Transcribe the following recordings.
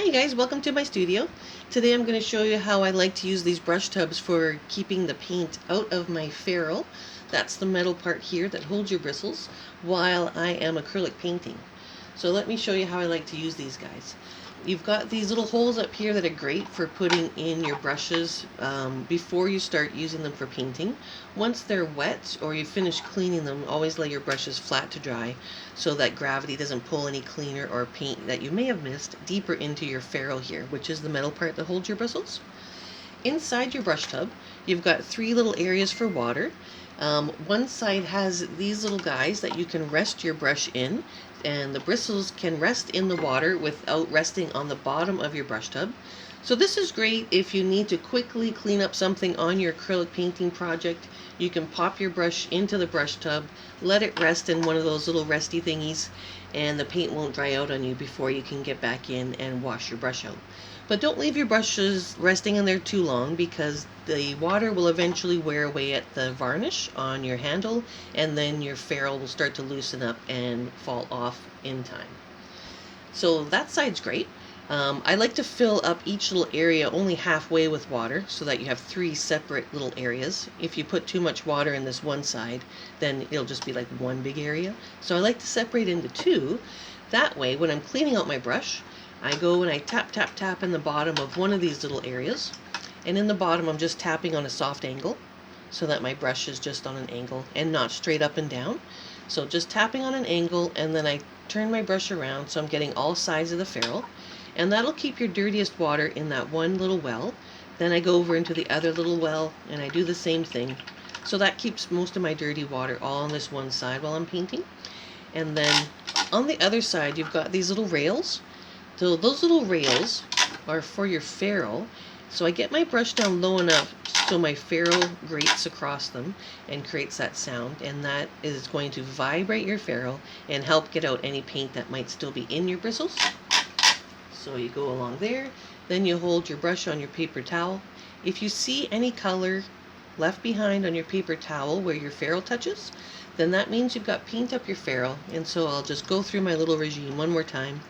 Hi guys, welcome to my studio. Today I'm going to show you how I like to use these brush tubs for keeping the paint out of my ferrule. That's the metal part here that holds your bristles while I am acrylic painting. So let me show you how I like to use these guys. You've got these little holes up here that are great for putting in your brushes before you start using them for painting. Once they're wet or you finish cleaning them, always lay your brushes flat to dry so that gravity doesn't pull any cleaner or paint that you may have missed deeper into your ferrule here, which is the metal part that holds your bristles. Inside your brush tub, you've got three little areas for water. One side has these little guys that you can rest your brush in, and the bristles can rest in the water without resting on the bottom of your brush tub. So this is great if you need to quickly clean up something on your acrylic painting project. You can pop your brush into the brush tub, let it rest in one of those little resty thingies, and the paint won't dry out on you before you can get back in and wash your brush out. But don't leave your brushes resting in there too long, because the water will eventually wear away at the varnish on your handle, and then your ferrule will start to loosen up and fall off in time. So that side's great. I like to fill up each little area only halfway with water so that you have three separate little areas. If you put too much water in this one side, then it'll just be like one big area. So I like to separate into two. That way, when I'm cleaning out my brush, I go and I tap, tap, tap in the bottom of one of these little areas. And in the bottom, I'm just tapping on a soft angle so that my brush is just on an angle and not straight up and down. So just tapping on an angle, and then I turn my brush around so I'm getting all sides of the ferrule. And that'll keep your dirtiest water in that one little well. Then I go over into the other little well and I do the same thing. So that keeps most of my dirty water all on this one side while I'm painting. And then on the other side, you've got these little rails. So those little rails are for your ferrule. So I get my brush down low enough so my ferrule grates across them and creates that sound, and that is going to vibrate your ferrule and help get out any paint that might still be in your bristles. So you go along there, then you hold your brush on your paper towel. If you see any color left behind on your paper towel where your ferrule touches, then that means you've got paint up your ferrule. And so I'll just go through my little regime one more time.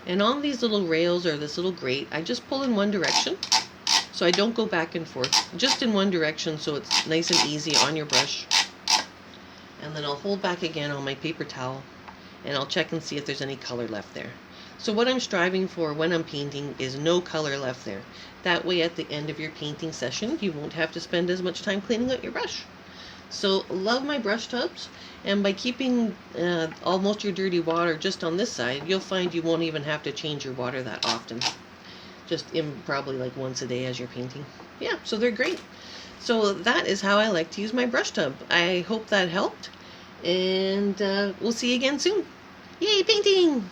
And on these little rails or this little grate, I just pull in one direction. So I don't go back and forth, just in one direction so it's nice and easy on your brush. And then I'll hold back again on my paper towel and I'll check and see if there's any color left there. So what I'm striving for when I'm painting is no color left there. That way at the end of your painting session, you won't have to spend as much time cleaning out your brush. So love my brush tubs, and by keeping almost your dirty water just on this side, you'll find you won't even have to change your water that often. Just in probably like once a day as you're painting. Yeah, so they're great. So that is how I like to use my brush tub. I hope that helped, and we'll see you again soon. Yay, painting!